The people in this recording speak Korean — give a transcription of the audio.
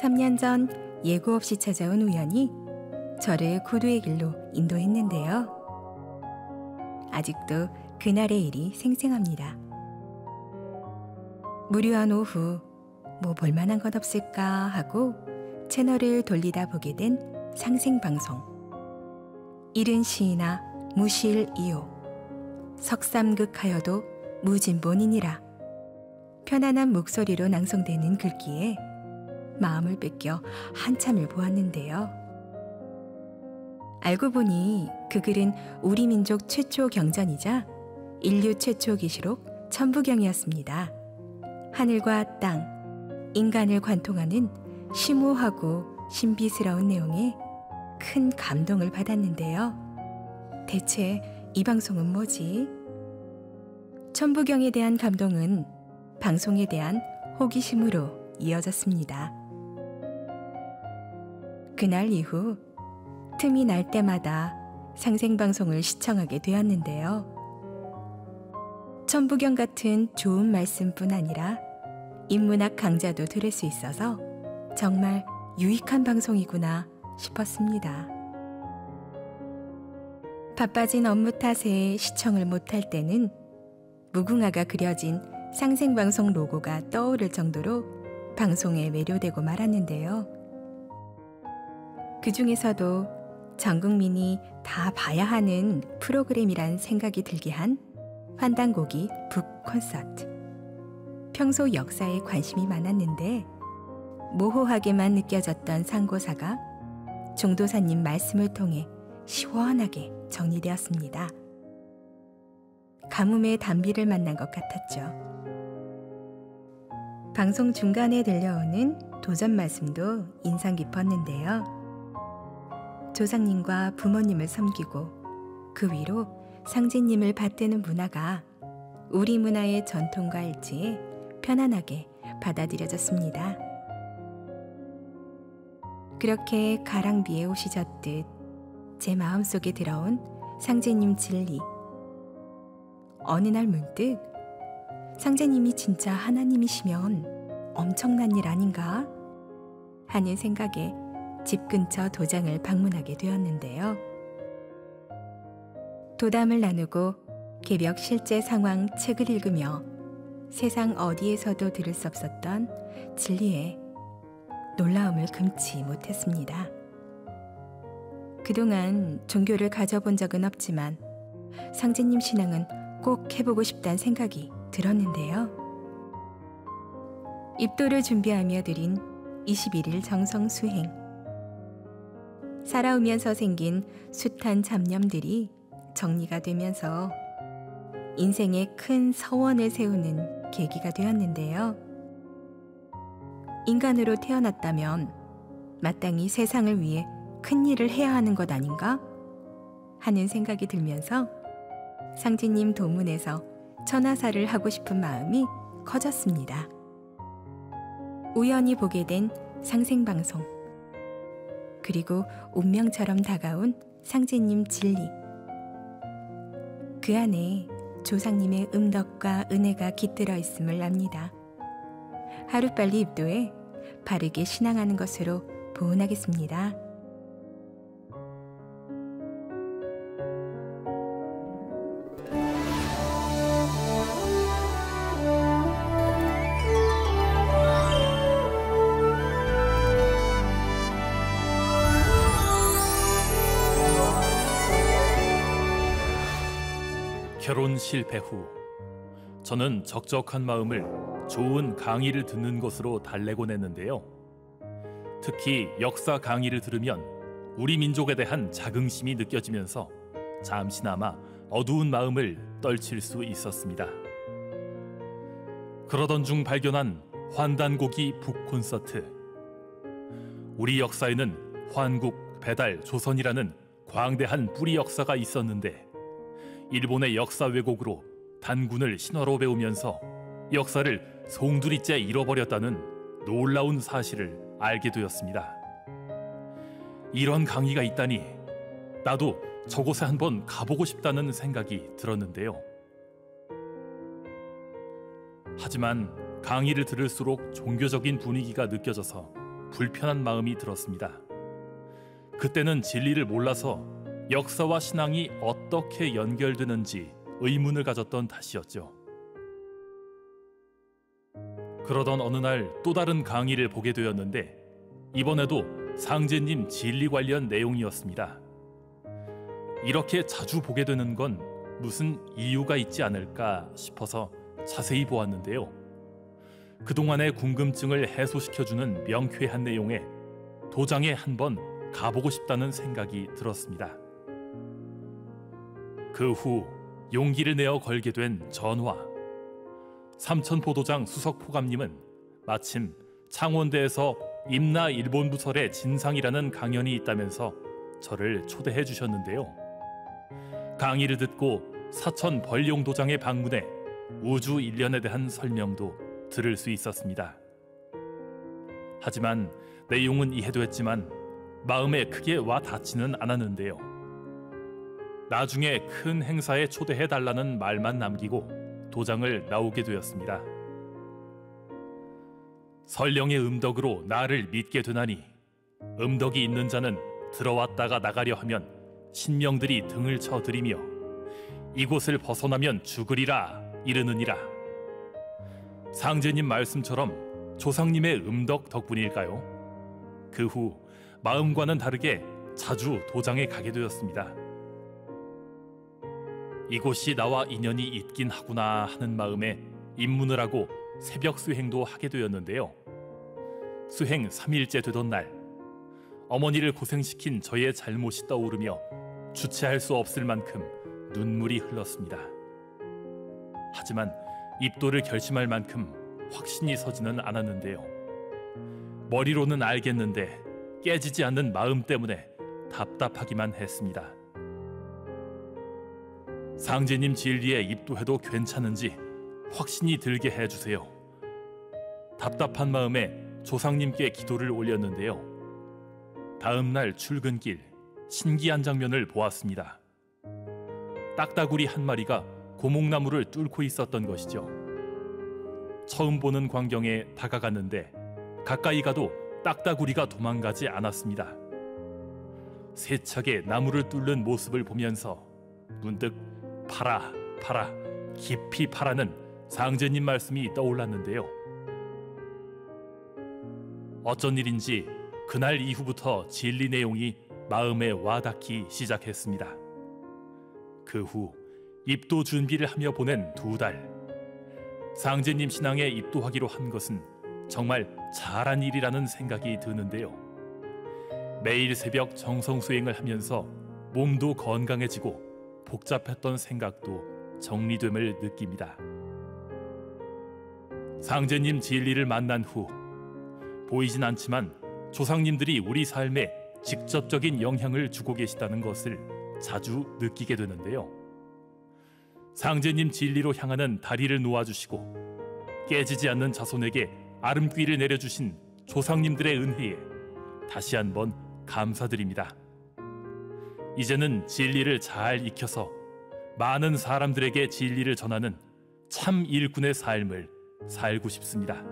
3년 전 예고 없이 찾아온 우연이 저를 구두의 길로 인도했는데요. 아직도 그날의 일이 생생합니다. 무료한 오후 뭐 볼만한 것 없을까 하고 채널을 돌리다 보게 된 상생방송. 이른 시이나 무실 이오 석삼극하여도 무진본이니라. 편안한 목소리로 낭송되는 글귀에 마음을 뺏겨 한참을 보았는데요. 알고 보니 그 글은 우리 민족 최초 경전이자 인류 최초 기시록 천부경이었습니다. 하늘과 땅, 인간을 관통하는 심오하고 신비스러운 내용에 큰 감동을 받았는데요. 대체 이 방송은 뭐지? 천부경에 대한 감동은 방송에 대한 호기심으로 이어졌습니다. 그날 이후 틈이 날 때마다 상생방송을 시청하게 되었는데요. 천부경 같은 좋은 말씀뿐 아니라 인문학 강좌도 들을 수 있어서 정말 유익한 방송이구나 싶었습니다. 바빠진 업무 탓에 시청을 못할 때는 무궁화가 그려진 상생방송 로고가 떠오를 정도로 방송에 매료되고 말았는데요. 그 중에서도 전 국민이 다 봐야 하는 프로그램이란 생각이 들게 한 환단고기 북콘서트. 평소 역사에 관심이 많았는데 모호하게만 느껴졌던 상고사가 종도사님 말씀을 통해 시원하게 정리되었습니다. 가뭄의 단비를 만난 것 같았죠. 방송 중간에 들려오는 도전 말씀도 인상 깊었는데요. 조상님과 부모님을 섬기고 그 위로 상제님을 받드는 문화가 우리 문화의 전통과 일치해 편안하게 받아들여졌습니다. 그렇게 가랑비에 옷이 젖듯 제 마음속에 들어온 상제님 진리. 어느 날 문득 상제님이 진짜 하나님이시면 엄청난 일 아닌가 하는 생각에 집 근처 도장을 방문하게 되었는데요. 도담을 나누고 개벽 실제 상황 책을 읽으며 세상 어디에서도 들을 수 없었던 진리에 놀라움을 금치 못했습니다. 그동안 종교를 가져본 적은 없지만 상제님 신앙은 꼭 해보고 싶다는 생각이 들었는데요. 입도를 준비하며 드린 21일 정성 수행. 살아오면서 생긴 숱한 잡념들이 정리가 되면서 인생에 큰 서원을 세우는 계기가 되었는데요. 인간으로 태어났다면 마땅히 세상을 위해 큰 일을 해야 하는 것 아닌가 하는 생각이 들면서 상제님 도문에서 천하사를 하고 싶은 마음이 커졌습니다. 우연히 보게 된 상생방송, 그리고 운명처럼 다가온 상제님 진리. 그 안에 조상님의 음덕과 은혜가 깃들어 있음을 압니다. 하루빨리 입도해 바르게 신앙하는 것으로 보은하겠습니다. 결혼 실패 후 저는 적적한 마음을 좋은 강의를 듣는 것으로 달래곤 했는데요. 특히 역사 강의를 들으면 우리 민족에 대한 자긍심이 느껴지면서 잠시나마 어두운 마음을 떨칠 수 있었습니다. 그러던 중 발견한 환단고기 북콘서트. 우리 역사에는 환국, 배달, 조선이라는 광대한 뿌리 역사가 있었는데 일본의 역사 왜곡으로 단군을 신화로 배우면서 역사를 송두리째 잃어버렸다는 놀라운 사실을 알게 되었습니다. 이런 강의가 있다니 나도 저곳에 한번 가보고 싶다는 생각이 들었는데요. 하지만 강의를 들을수록 종교적인 분위기가 느껴져서 불편한 마음이 들었습니다. 그때는 진리를 몰라서 역사와 신앙이 어떻게 연결되는지 의문을 가졌던 탓이었죠. 그러던 어느 날 또 다른 강의를 보게 되었는데 이번에도 상제님 진리 관련 내용이었습니다. 이렇게 자주 보게 되는 건 무슨 이유가 있지 않을까 싶어서 자세히 보았는데요. 그동안의 궁금증을 해소시켜주는 명쾌한 내용에 도장에 한번 가보고 싶다는 생각이 들었습니다. 그 후 용기를 내어 걸게 된 전화. 삼천포도장 수석포감님은 마침 창원대에서 임나 일본부설의 진상이라는 강연이 있다면서 저를 초대해 주셨는데요. 강의를 듣고 사천 벌룡도장에 방문해 우주 일련에 대한 설명도 들을 수 있었습니다. 하지만 내용은 이해됐지만 마음에 크게 와 닿지는 않았는데요. 나중에 큰 행사에 초대해달라는 말만 남기고 도장을 나오게 되었습니다. 설령의 음덕으로 나를 믿게 되나니 음덕이 있는 자는 들어왔다가 나가려 하면 신명들이 등을 쳐들이며 이곳을 벗어나면 죽으리라 이르느니라. 상제님 말씀처럼 조상님의 음덕 덕분일까요? 그 후 마음과는 다르게 자주 도장에 가게 되었습니다. 이곳이 나와 인연이 있긴 하구나 하는 마음에 입문을 하고 새벽 수행도 하게 되었는데요. 수행 3일째 되던 날 어머니를 고생시킨 저의 잘못이 떠오르며 주체할 수 없을 만큼 눈물이 흘렀습니다. 하지만 입도를 결심할 만큼 확신이 서지는 않았는데요. 머리로는 알겠는데 깨지지 않는 마음 때문에 답답하기만 했습니다. 상제님 진리에 입도해도 괜찮은지 확신이 들게 해주세요. 답답한 마음에 조상님께 기도를 올렸는데요. 다음 날 출근길 신기한 장면을 보았습니다. 딱따구리 한 마리가 고목나무를 뚫고 있었던 것이죠. 처음 보는 광경에 다가갔는데 가까이 가도 딱따구리가 도망가지 않았습니다. 세차게 나무를 뚫는 모습을 보면서 문득 파라, 파라, 깊이 파라는 상제님 말씀이 떠올랐는데요. 어쩐 일인지 그날 이후부터 진리 내용이 마음에 와닿기 시작했습니다. 그 후 입도 준비를 하며 보낸 2달. 상제님 신앙에 입도하기로 한 것은 정말 잘한 일이라는 생각이 드는데요. 매일 새벽 정성 수행을 하면서 몸도 건강해지고 복잡했던 생각도 정리됨을 느낍니다. 상제님 진리를 만난 후 보이진 않지만 조상님들이 우리 삶에 직접적인 영향을 주고 계시다는 것을 자주 느끼게 되는데요. 상제님 진리로 향하는 다리를 놓아주시고 깨지지 않는 자손에게 아름귀를 내려주신 조상님들의 은혜에 다시 한번 감사드립니다. 이제는 진리를 잘 익혀서 많은 사람들에게 진리를 전하는 참 일꾼의 삶을 살고 싶습니다.